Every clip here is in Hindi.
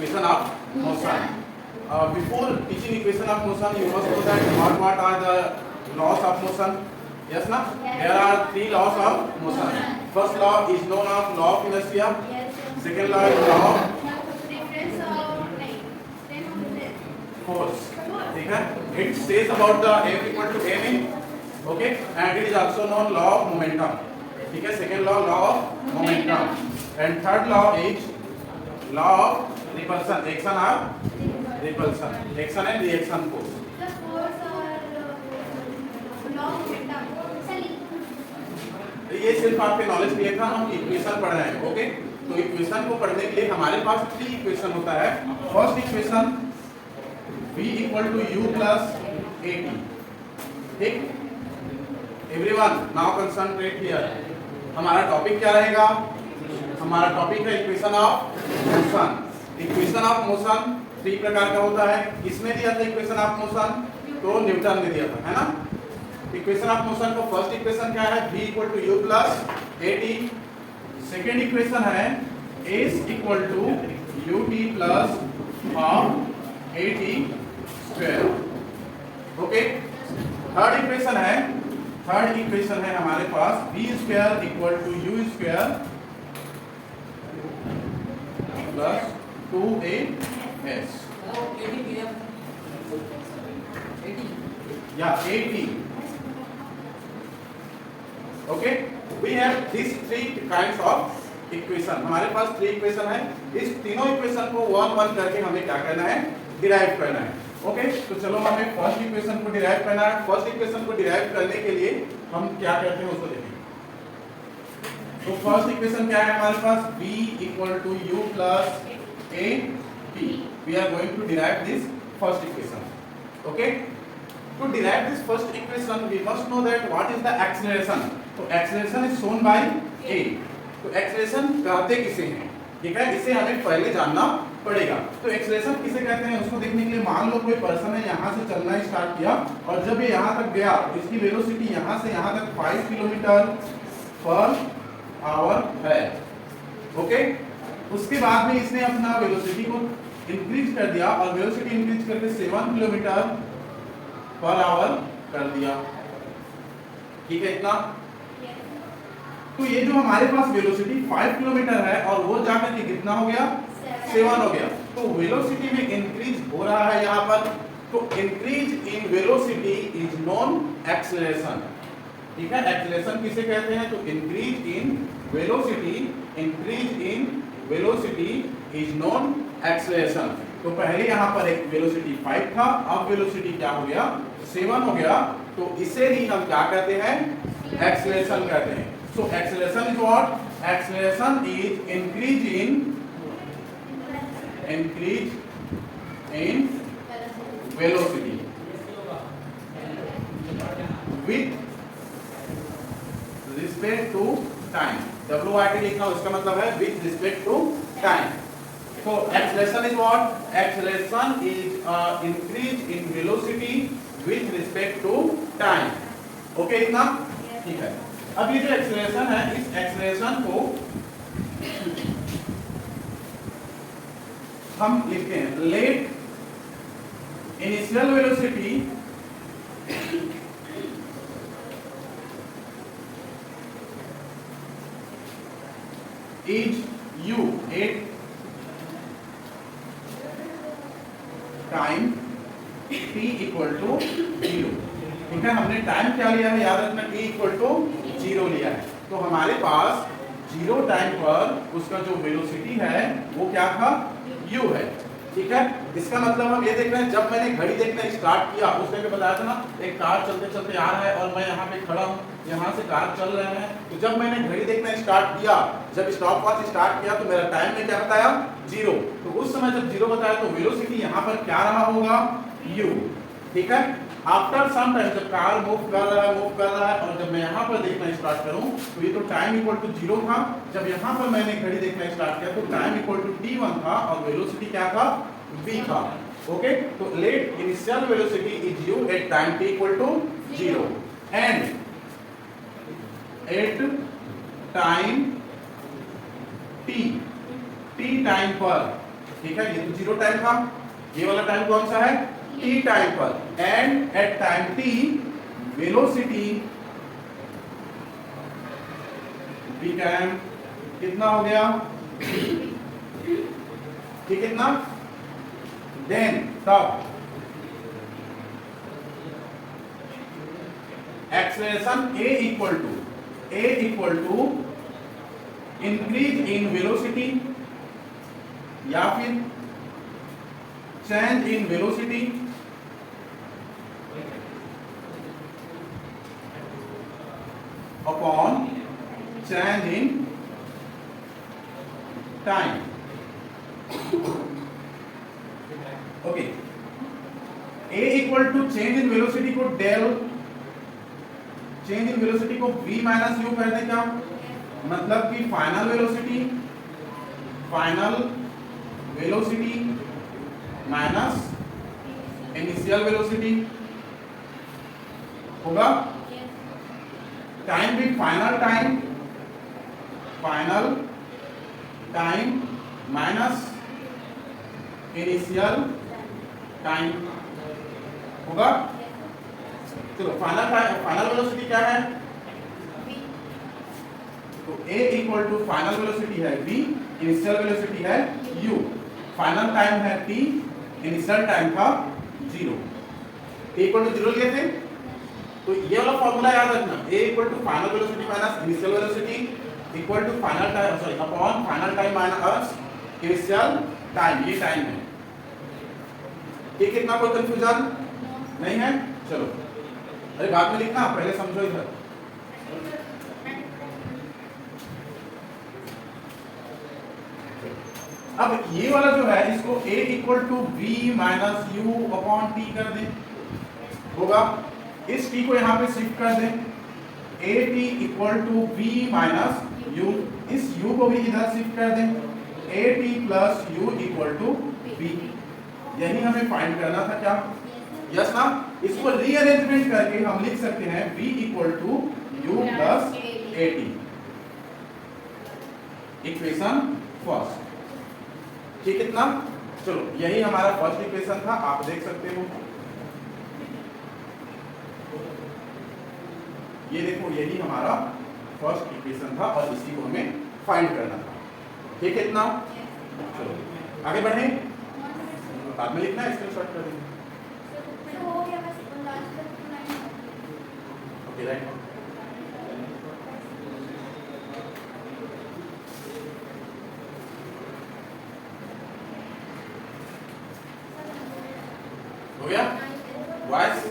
equation of motion. Before teaching equation of motion, you must know that what are the laws of motion. Yes, na? There are three laws of motion. First law is known as law of inertia. Second law is law of force. ठीक है? It says about the F equal to ma. Okay, and it is also known law of momentum. ठीक है? Second law of momentum. And third law is law of repulsion. Action or repulsion. Action and reaction force. ये सिर्फ आपके नॉलेज के लिए था, हम इक्वेशन पढ़ रहे हैं. ओके, तो इक्वेशन को पढ़ने के लिए हमारे पास थ्री इक्वेशन होता है. First equation v equal to u plus at. ठीक, एवरीवन नाउ कंसंट्रेट हियर. हमारा टॉपिक क्या रहेगा? हमारा टॉपिक है equation of motion. Equation of motion three प्रकार का होता है. किसने दिया था इक्वेशन ऑफ मोशन? तो न्यूटन ने दिया था, है ना. इक्वेशन ऑफ मोशन को फर्स्ट इक्वेशन क्या है? v equal to u plus at. Second equation है s equal to ut plus half at square. Okay, third equation है हमारे पास v square equal to u square plus 2as या 80. Okay, we have this three kinds of equation. हमारे पास थ्री इक्वेशन है. इस तीनों इक्वेशन को वन वन करके हमें क्या करना है? डिराइव करना है. ओके, तो चलो हमें फर्स्ट इक्वेशन को डिराइव करना है. फर्स्ट इक्वेशन को डिराइव करने के लिए हम क्या करते हैं उसको देखें. तो फर्स्ट इक्वेशन क्या है हमारे पास? v equal to u plus at. We are going to derive this first equation. Okay, to derive this first equation we must know that what is the acceleration. तो acceleration is shown by a. तो acceleration कहते किसे हैं? ठीक है, इसे हमें पहले जानना पड़ेगा. तो acceleration किसे कहते हैं उसको देखने के लिए मान लो कोई पर्सन है यहाँ से चलना स्टार्ट किया और जब ये यहाँ तक गया इसकी वेलोसिटी यहाँ से यहाँ तक 5 किलोमीटर पर आवर है. ओके, उसके बाद में इसने अपना वेलोसिटी को इंक्रीज कर दिया और वेलोसिटी इंक्रीज करके 7 किलोमीटर पर आवर कर दिया. ठीक है, इतना. तो ये जो हमारे पास वेलोसिटी 5 किलोमीटर है और वो जाकर के कितना हो गया? 7 हो गया. तो वेलोसिटी में इंक्रीज हो रहा है यहाँ पर. तो increase in velocity is known acceleration. ठीक है, एक्सेलरेशन किसे कहते हैं? तो increase in velocity is known acceleration. तो पहले यहाँ पर एक वेलोसिटी 5 था, अब वेलोसिटी क्या हो गया? 7 हो गया. तो इसे ही हम क्या कहते हैं? एक्सेलरेशन कहते हैं. So acceleration is what? Acceleration is increase in velocity with respect to time. WRT लिखना उसका मतलब है with respect to time. So acceleration is what? Acceleration is increase in velocity with respect to time. Okay, इतना ठीक है. अब ये जो acceleration है, इस acceleration को हम लिखते हैं let initial velocity is u at time t equal to 0. ठीक है, हमने टाइम क्या लिया है? याद रखना, t इक्वल टू 0 लिया है. तो हमारे पास 0 टाइम पर उसका जो वेलोसिटी है वो क्या था? u है. ठीक है, इसका मतलब हम ये देख रहे हैं जब मैंने घड़ी देखना स्टार्ट किया उस टाइम पे बताया था ना, एक कार चलते चलते आ रहा है और मैं यहाँ पे खड़ा हूँ, यहाँ से कार चल रहे हैं. तो जब मैंने घड़ी देखना स्टार्ट किया, जब स्टॉप वॉच स्टार्ट किया तो मेरा टाइम में क्या बताया? 0. तो उस समय जब 0 बताया तो वेलोसिटी यहाँ पर क्या रहा होगा? u. ठीक है, आफ्टर सम टाइम जब कार मूव कर रहा है और जब मैं यहाँ पर देखना स्टार्ट करूँ तो ये तो टाइम इक्वल टू 0 था. जब यहाँ पर मैंने घड़ी देखना स्टार्ट किया तो टाइम इक्वल टू t1 था और वेलोसिटी क्या था? v था. ओके, तो let initial velocity is u at time t equal to 0 and at time t time पर ठीक है, ये तो 0 टाइम था, ये वाला टाइम कौन सा है, t टाइम पर, and at time t velocity become कितना हो गया, ठीक, कितना, देन तब acceleration a equal to increase in velocity या फिर change in velocity upon change in time. Okay, a equal to change in velocity को डेल, चेंज इन वेलोसिटी को v माइनस u कर दें क्या, मतलब कि final velocity minus initial velocity होगा, टाइम भी final time minus initial time होगा। चलो फाइनल वेलोसिटी क्या है, तो a equal to final velocity है v, इनिशियल वेलोसिटी है u, फाइनल टाइम है t, इनिशियल टाइम था 0, a इक्वल टू 0 लिए थे, तो ये वाला फॉर्मूला याद रखना, a equal to final velocity minus initial velocity equal to final time, sorry, upon final time minus initial time, ये टाइम है, ठीक, कितना, कोई कंफ्यूजन नहीं है। चलो, अरे बाद में लिखना, पहले समझो इधर। अब ये वाला जो है इसको a equal to v minus u upon t कर दें, होगा, इस t को यहाँ पे शिफ्ट कर दें, a t equal to v minus u, इस u को भी इधर शिफ्ट कर दें, a t plus u equal to v, यही हमें फाइंड करना था क्या, यस ना। इसको रीअरेंजमेंट करके हम लिख सकते हैं v equal to u plus a t, equation first, ठीक, कितना, चलो यही हमारा फर्स्ट इक्वेशन था, आप देख सकते हो, ये देखो यही हमारा फर्स्ट इक्वेशन था और इसी को हमें फाइंड करना था, ठीक, कितना, चलो आगे बढ़े, बाद में लिखना है, स्क्रीनशॉट कर देंगे, ओके, राइट, हो गया, वॉइस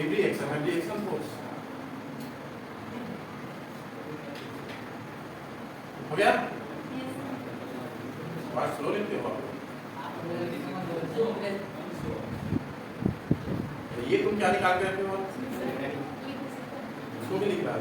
एवरी एक्शन फोर्स, हो गया, वॉइस स्लो लिखते हो आप, ये तुम क्या निकाल के रखे हो, उसको भी लिख रहा है,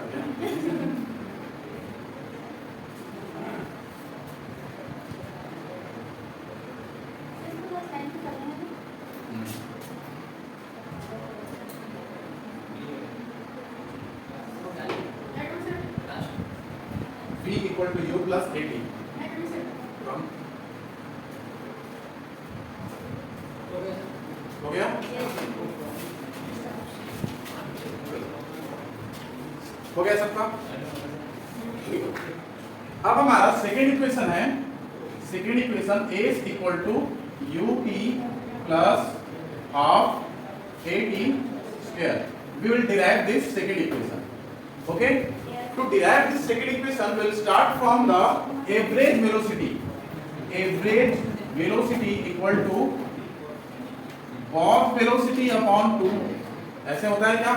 v equal to u plus a t, हो गया, हो गया सबका। अब हमारा सेकेंड इक्वेशन है, second equation a equal to u t plus half a t square, we will derive this second equation, okay, to derive this second equation we will start from the average velocity equal to both velocity upon 2, ऐसे होता है क्या,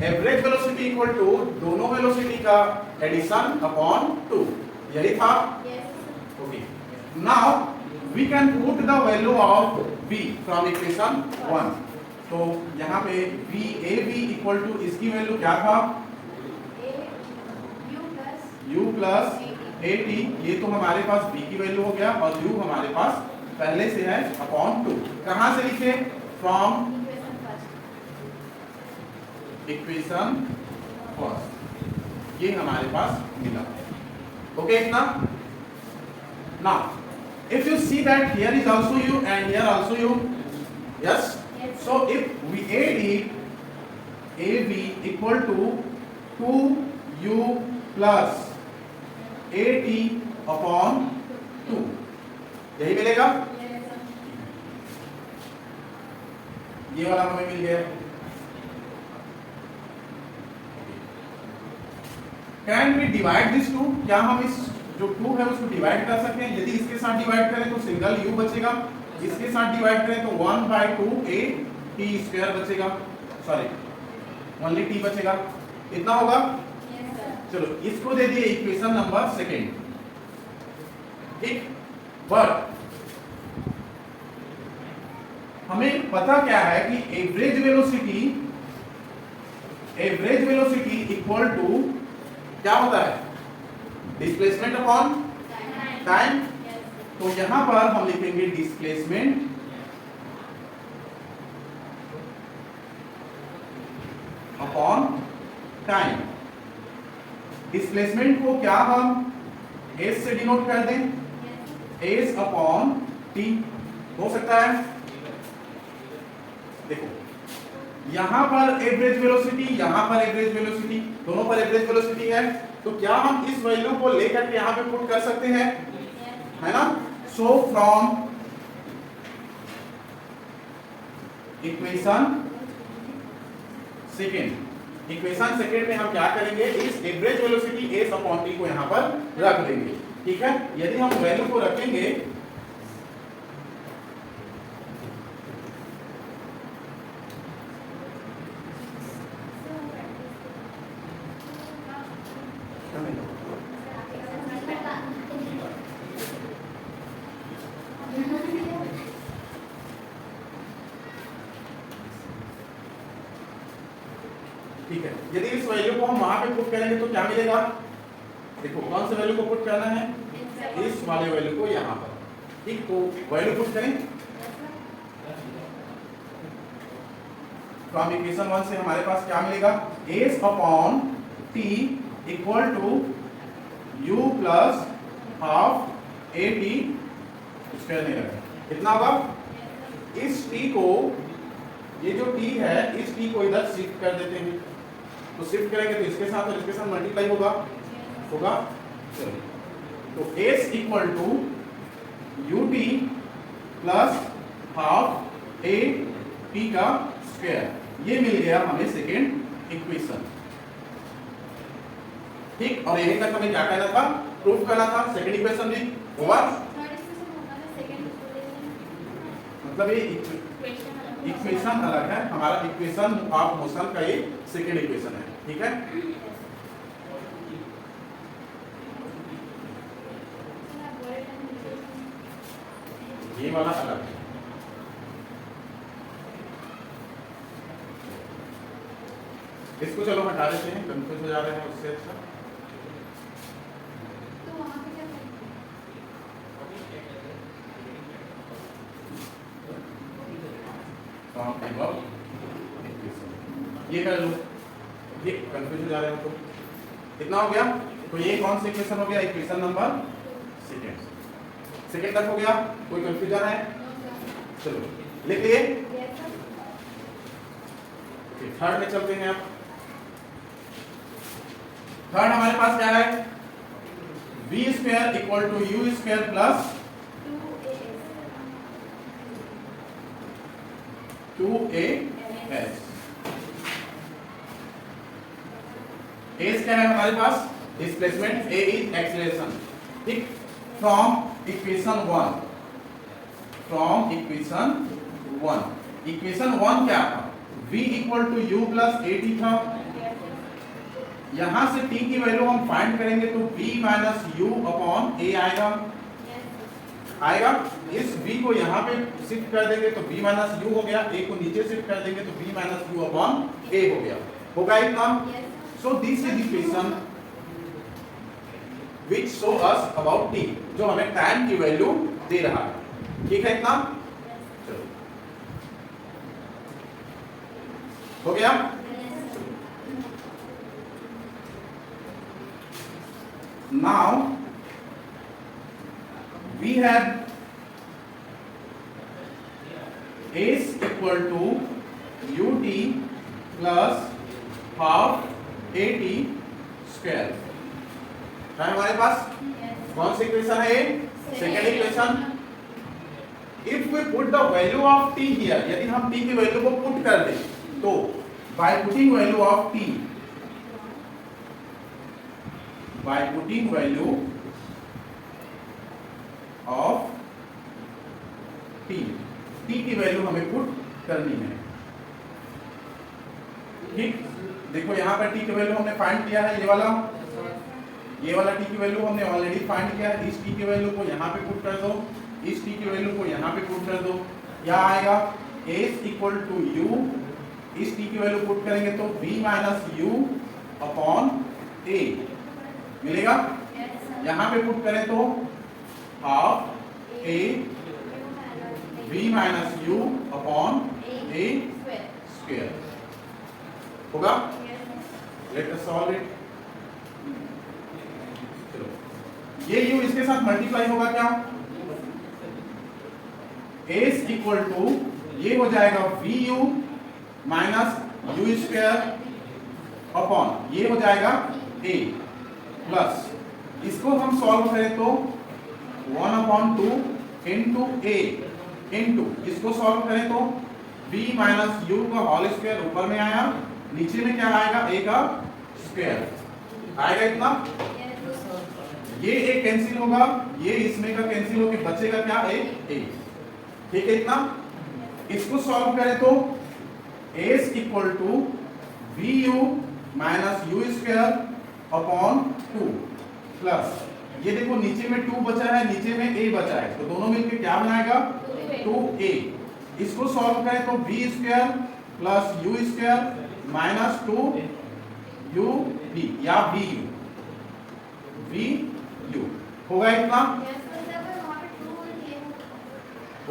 एवरेज वेलोसिटी इक्वल टू दोनों वेलोसिटी का एडिशन अपॉन 2, यही था, okay, now we can put the value of v from equation 1, तो यहाँ पे v a b equal to इसकी वैल्यू क्या था, u प्लस a t, ये तो हमारे पास b की वैल्यू हो गया और u हमारे पास पहले से है अपॉन 2, कहाँ से लिखे, फ्रॉम इक्वेशन फर्स्ट, ये हमारे पास मिला। ओके इतना। Now if you see that here is also u and here also u, yes, so if we add it, ab equal to 2u plus at upon 2, यही मिलेगा। ये वाला हमें मिल गया। Can we divide this two, क्या हम इस जो 2 है उसको डिवाइड कर सकते हैं? यदि इसके साथ डिवाइड करें तो सिंगल u बचेगा, इसके साथ डिवाइड करें तो 1/2 a t स्क्वायर बचेगा, सॉरी ओनली t बचेगा। इतना होगा। चलो इसको दे दिए इक्वेशन नंबर सेकेंड, ठीक। बट हमें पता क्या है कि एवरेज वेलोसिटी इक्वल टू क्या होता है? Displacement upon time. तो यहां पर हम लिखेंगे डिस्प्लेसमेंट अपॉन टाइम। डिस्प्लेसमेंट को क्या हम s से डिनोट कर दें, s अपॉन t हो सकता है। देखो यहां पर एवरेज वेलोसिटी, यहां पर एवरेज वेलोसिटी, दोनों पर एवरेज वेलोसिटी है, तो क्या हम इस वैल्यू को लेकर के यहां पे पुट कर सकते हैं, है ना। सो फ्रॉम इक्वेशन सेकेंड में हम क्या करेंगे, इस average velocity s upon t को यहां पर रख देंगे, ठीक है। यदि हम वैल्यू को रखेंगे ठीक है, यदि इस वैल्यू को हम वहां पे पुट करेंगे तो क्या मिलेगा? देखो कौन से वैल्यू को पुट करना है, इस वाले वैल्यू को यहां पर, ठीक। तो वैल्यू पुट करें फ्रॉम इक्वेशन 1 से हमारे पास क्या मिलेगा, s upon t equal to u plus half a t square नहीं रखा, कितना होगा? इस t को, ये जो t है, इस t को इधर शिफ्ट कर देते हैं, तो शिफ्ट करेंगे तो इसके साथ और इसके साथ मल्टीप्लाई होगा। चलो तो s equal to ut plus half a t का स्क्वायर, ये मिल गया हमें सेकेंड इक्वेशन, ठीक। और यही तक हमें क्या करना था, प्रूफ करना था। सेकेंड इक्वेशन भी हुआ, मतलब ये इक्वेशन अलग है, हमारा इक्वेशन ऑफ मोशन का ये सेकेंड इक्वेशन है, ठीक है। ये वाला अलग है। इसको चलो हटा देते हैं, कंफ्यूज हो जा रहे हैं उससे अच्छा। ये कर लो, ये कंफ्यूज हो जा रहे हो तो कितना हो गया? तो ये कौन सा इक्वेशन हो गया? इक्वेशन नंबर सेकेंड तक हो गया। कोई कंफ्यूजन है? चलो लिख लिए। थर्ड में चलते हैं। अब थर्ड हमारे पास क्या है, v square equal to u square plus 2as। S क्या है हमारे पास, डिस्प्लेसमेंट, a इज एक्सीलरेशन, ठीक। फ्रॉम इक्वेशन 1 क्या था, v equal to u plus at था। यहां से t की वैल्यू हम फाइंड करेंगे तो v minus u upon a आएगा। इस v को यहाँ पे शिफ्ट कर देंगे तो v माइनस u हो गया, a को नीचे शिफ्ट कर देंगे तो v minus u upon a हो गया। होगा इतना। So this is equation which show us about t, जो हमें टाइम की वैल्यू दे रहा है, ठीक है इतना। चलो हो गया। Now we have s equal to ut plus half at square है हमारे पास। कौन सी इक्वेशन है? Second equation. If we put the value of t here, यदि हम t की वैल्यू को पुट कर दें तो by putting value of t, by putting value of t, t की वैल्यू हमें पुट करनी है। ठीक, देखो यहां पर t की वैल्यू हमने फाइंड किया है, ये वाला t की वैल्यू हमने ऑलरेडी फाइंड किया है। इस t की वैल्यू को यहां पे पुट कर दो, इस t की वैल्यू को यहां पे पुट कर दो, क्या आएगा? s इक्वल टू u, इस t की वैल्यू पुट करेंगे तो v minus u upon a मिलेगा। यहां पे पुट करें तो half a v minus u upon a square होगा। Let us solve it. चलो, ये u इसके साथ मल्टीप्लाई होगा क्या? s इक्वल टू ये हो जाएगा vu minus u square upon ये हो जाएगा a प्लस, इसको हम सॉल्व करें तो 1/2 इंटू a इंटू इसको सॉल्व करें तो v माइनस u का होल स्क्वायर ऊपर में आया, नीचे में क्या आएगा? a का स्क्वायर आएगा इतना। ये a कैंसिल होगा, ये इसमें का कैंसिल होके बचेगा क्या? a। ठीक है इतना। इसको सॉल्व करें तो s equal to vu minus u square upon 2 plus, ये देखो नीचे में 2 बचा है, नीचे में a बचा है, तो दोनों मिलकर क्या बनाएगा? 2a। इसको सॉल्व करें तो v square plus u square minus 2u या vu होगा इतना।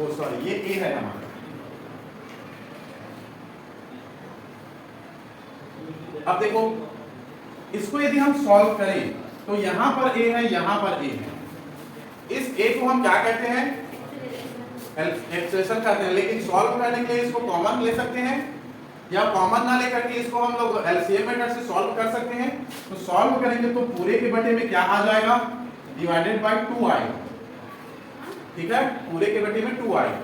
ओ सॉरी, ये a है हमारा। अब देखो इसको यदि हम सॉल्व करें तो यहां पर a है, यहां पर a है। इस a को हम क्या कहते हैं? एक्सप्रेशन कहते हैं, लेकिन सॉल्व करने के लिए इसको कॉमन ले सकते हैं या कॉमन ना लेकर के इसको हम लोग एलसीएम मेथड से सॉल्व कर सकते हैं। तो सॉल्व करेंगे तो पूरे के बटे में क्या आ जाएगा? डिवाइडेड बाय 2 आएगा। ठीक है, पूरे के बटे में 2 आएगा,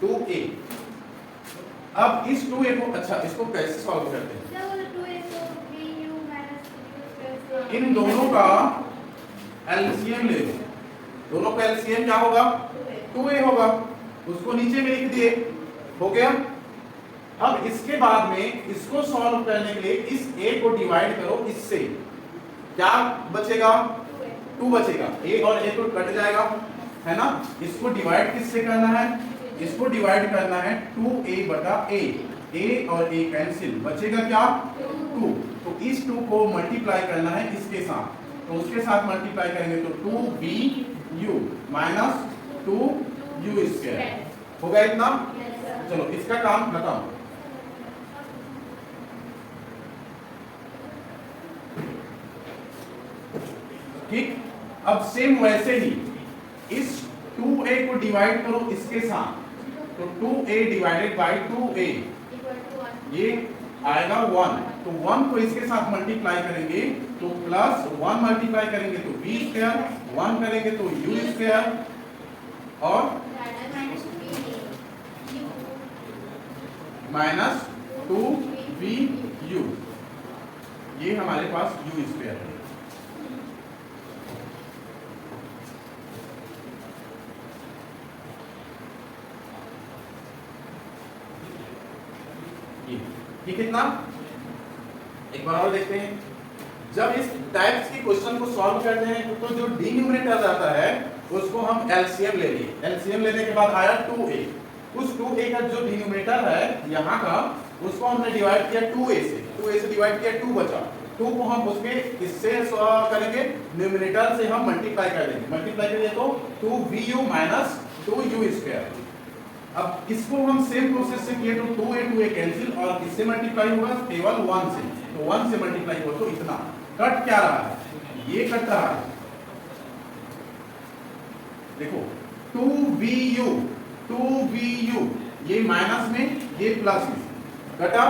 2a। अब इस 2a को, अच्छा इसको कैसे सॉल्व करते हैं? इन दोनों का एलसीएम ले लो। दोनों का एलसीएम क्या होगा? 2a होगा। उसको नीचे में लिख दिए, हो गया। अब इसके बाद में इसको सॉल्व करने के लिए इस a को डिवाइड करो इससे, क्या बचेगा? 2 बचेगा। a और a तो कट जाएगा, है ना। इसको डिवाइड किससे करना है? इसको डिवाइड करना है 2a बटा a। a और a कैंसिल, बचेगा क्या? 2। तो इस 2 को मल्टीप्लाई करना है इसके साथ, तो उसके साथ मल्टीप्लाई करेंगे तो 2bu माइनस 2u स्क्वायर होगा इतना। चलो इसका काम खत्म। ठीक, अब सेम वैसे ही इस 2a को डिवाइड करो इसके साथ, तो 2a डिवाइडेड बाय 2a ये आएगा 1। तो 1 को इसके साथ मल्टीप्लाई करेंगे तो प्लस 1 मल्टीप्लाई करेंगे तो v स्क्वायर, 1 करेंगे तो u स्क्वायर और माइनस 2vu, ये हमारे पास u स्क्वायर है। ठीक है, इतना। एक बार और देखते हैं। जब इस टाइप्स की क्वेश्चन को सॉल्व करते हैं तो जो डिनोमिनेटर रहता है उसको हम एलसीएम ले लिए। एलसीएम लेने के बाद आया 2a। उस 2a का जो डिनोमिनेटर है यहाँ का, उसको हमने डिवाइड किया 2a से। 2a से डिवाइड किया 2 बचा। 2 को हम उसके इससे करेंगे, न्यूमिनेटर से हम मल्टीप्लाई कर देंगे। मल्टीप्लाई करेंगे तो 2vu माइनस 2u स्क्वायर। अब इसको हम सेम प्रोसेस से किए तो 2a कैंसिल और किससे मल्टीप्लाई होगा? केवल 1 से। तो 1 से मल्टीप्लाई हुआ तो इतना। कट क्या रहा है? ये कट रहा है। देखो 2vu, 2vu ये माइनस में ये प्लस में घटा,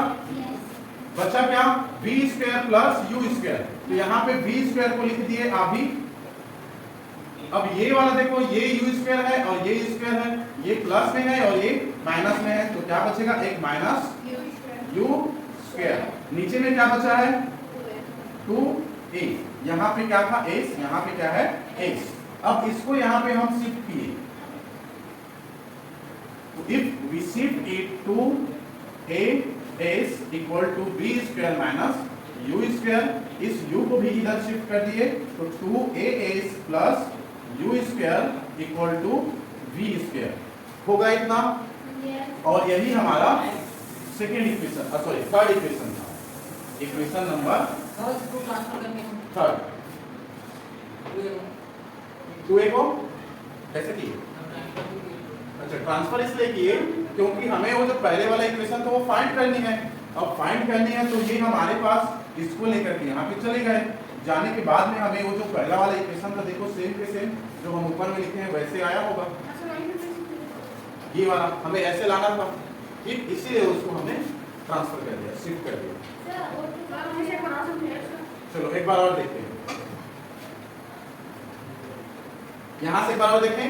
बचा क्या v square plus u square. तो यहाँ पे v स्क्वायर को लिख दिए आप भी। अब ये वाला देखो ये u स्क्वायर है और ये स्क्वायर है, ये प्लस में है और ये माइनस में है, तो क्या बचेगा एक माइनस u स्क्वायर। नीचे में क्या बचा है 2a, यहाँ पे क्या था s, यहाँ पे क्या है x। अब इसको यहाँ पे हम शिफ्ट किए, if we shift it to a s equal to b square minus u square, इस u को भी इधर शिफ्ट कर दिए तो 2as plus u square equal to v square होगा इतना। और यही हमारा second equation, sorry third equation था, इक्वेशन नंबर थर्ड। 2a को कैसे किए? अच्छा ट्रांसफर इसलिए किए क्योंकि हमें वो जो पहले वाला इक्वेशन था वो फाइंड करनी है। अब फाइंड करनी है तो ये हमारे पास इसको लेकर के यहाँ पे चले गए, जाने के बाद में हमें वो जो पहला वाला इक्वेशन था देखो सेम के सेम जो हम ऊपर में लिखे हैं वैसे आया होगा, ये वाला हमें ऐसे लाना था, ठीक इसीलिए उसको हमने ट्रांसफर कर दिया, शिफ्ट कर दिया। चलो एक बार और देखते हैं, यहाँ से एक बार और देखें।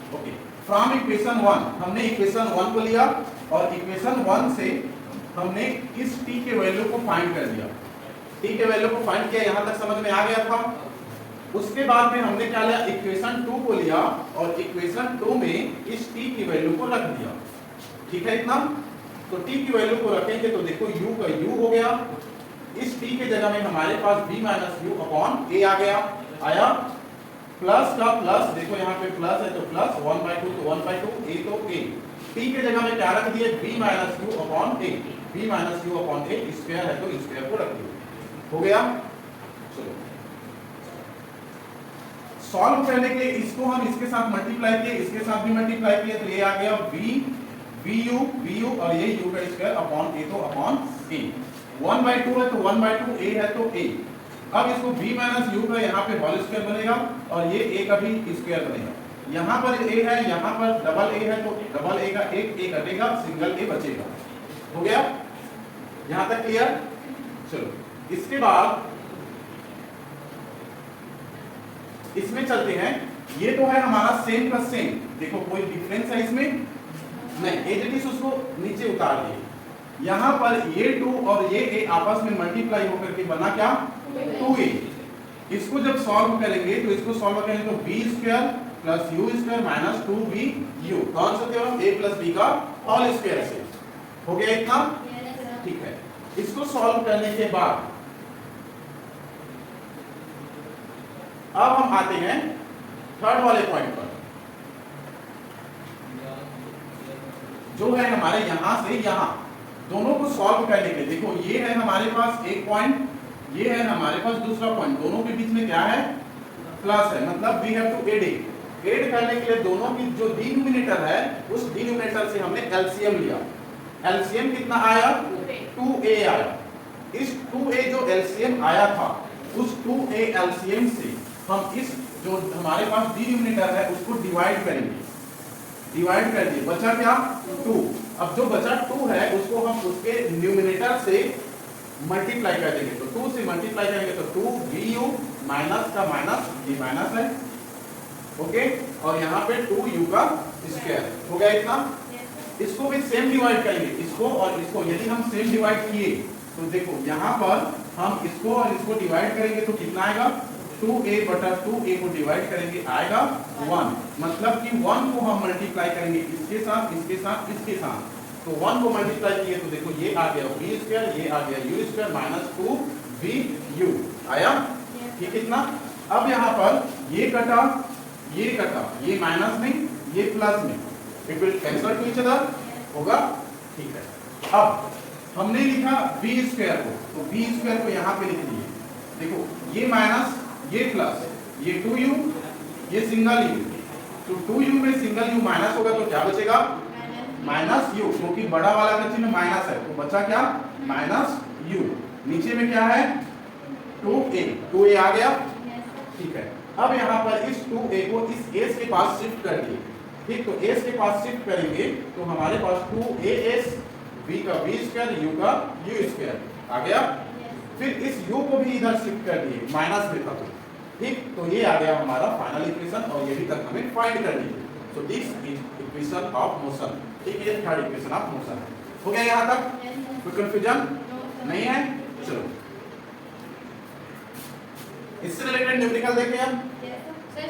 ओके, फ्रॉम इक्वेशन 1 हमने इक्वेशन 1 को लिया और इक्वेशन 1 से हमने इस t के वैल्यू को फाइंड कर दिया, t के वैल्यू को फाइंड किया, यहां तक समझ में आ गया था। उसके बाद में हमने क्या लिया इक्वेशन 2 को लिया और इक्वेशन 2 में इस t की वैल्यू को रख दिया, ठीक है इतना। तो t की वैल्यू को रखेंगे तो देखो u का u हो गया, इस t के जगह में हमारे पास b - u अपॉन a आ गया, आया प्लस का प्लस, देखो यहाँ पे प्लस है तो प्लस 1/2 तो 1/2 a तो a, t के जगह में क्या रख दिए b - u upon a, b - u upon a square है तो स्क्वायर को रख दिए, हो गया। चलो सॉल्व करने के लिए इसको हम इसके साथ मल्टीप्लाई किए, इसके साथ भी मल्टीप्लाई किए तो ये आ गया b vu और ये u का स्क्वायर अपॉन a तो अपॉन a, 1/2 है तो 1/2 a है तो a। अब इसको b - u का यहाँ पे होल स्क्वायर बनेगा और ये a का भी स्क्वायर बनेगा, यहाँ पर a है, यहाँ पर डबल a है तो डबल a का एक a कटेगा, सिंगल a बचेगा, हो गया यहाँ तक क्लियर। चलो इसके बाद इसमें चलते हैं, ये तो है हमारा सेम प्लस सेम, देखो कोई डिफरेंस है इसमें नहीं, एज इट इज उसको नीचे उतार दिए। यहाँ पर ये 2 और ये a आपस में मल्टीप्लाई होकर के बना क्या 2a। इसको जब सॉल्व करेंगे तो इसको सॉल्व करेंगे तो b square plus u square minus 2bu, कौन सा थ्योरम a प्लस b का होल स्क्वायर से, हो गया इतना, ठीक है। इसको सॉल्व करने के बाद अब हम आते हैं थर्ड वाले पॉइंट पर, जो है हमारे यहां से यहां दोनों को सॉल्व करने के लिए। देखो ये है हमारे पास एक पॉइंट, ये है हमारे पास दूसरा पॉइंट, दोनों के बीच में क्या है प्लस है, मतलब we have to add it. Add करने के लिए दोनों की जो डिनोमिनेटर है उस डिनोमिनेटर से हमने एलसीएम लिया, एलसीएम कितना आया 2a आया। इस 2a जो एलसीएम आया था उस 2a एलसीएम से हम इस जो हमारे पास डिनोमिनेटर है उसको डिवाइड करेंगे, डिवाइड कर दिए, बचा क्या 2। अब जो बचा 2 है उसको हम उसके न्यूमिनेटर से मल्टीप्लाई कर देंगे, तो 2 से मल्टीप्लाई करेंगे तो 2vu माइनस का माइनस ये माइनस है, ओके, और यहाँ पे 2u का स्क्वायर, हो गया इतना। इसको भी सेम डिवाइड करेंगे, इसको और इसको, यदि हम सेम डिवाइड किए तो देखो यहाँ पर हम इसको और इसको डिवाइड करेंगे तो कितना आएगा 2a बटा 2a को डिवाइड करेंगे आएगा 1, मतलब कि 1 को हम मल्टीप्लाई करेंगे इसके साथ, इसके साथ, इसके साथ, तो 1 को मल्टीप्लाई किए तो देखो ये आ गया v स्क्वायर, ये आ गया u स्क्वायर माइनस 2vu आया, ठीक इतना। अब यहाँ पर ये कटा, ये माइनस में, ये प्लस में, it will cancel two each other, होगा, ठीक है। अब हमने लिखा v स्क्वायर को, तो v स्क्वायर को यहाँ पे लिख दिए, देखो ये माइनस, ये प्लस, ये 2u, ये सिंगल u, तो 2u में सिंगल u माइनस होगा तो क्या बचेगा माइनस u, क्योंकि बड़ा वाला का चिन्ह माइनस है तो बचा क्या माइनस u। नीचे में क्या है 2a आ गया, ठीक है। अब यहाँ पर इस 2a को इस s के पास शिफ्ट कर दिए, ठीक। तो s के पास शिफ्ट करेंगे तो हमारे पास 2as, v का v स्क्वायर, u का u स्क्वायर आ गया। फिर इस u को भी इधर शिफ्ट कर दिए, माइनस में था तो, ठीक। तो ये आ गया हमारा फाइनल इक्वेशन और यही तक हमें फाइंड करनी है। So this is equation of motion, ठीक। ये थर्ड इक्वेशन ऑफ मोशन है। हो गया यहाँ तक? कोई कंफ्यूजन नहीं है? चलो इससे रिलेटेड न्यूमेरिकल देखें हम। सर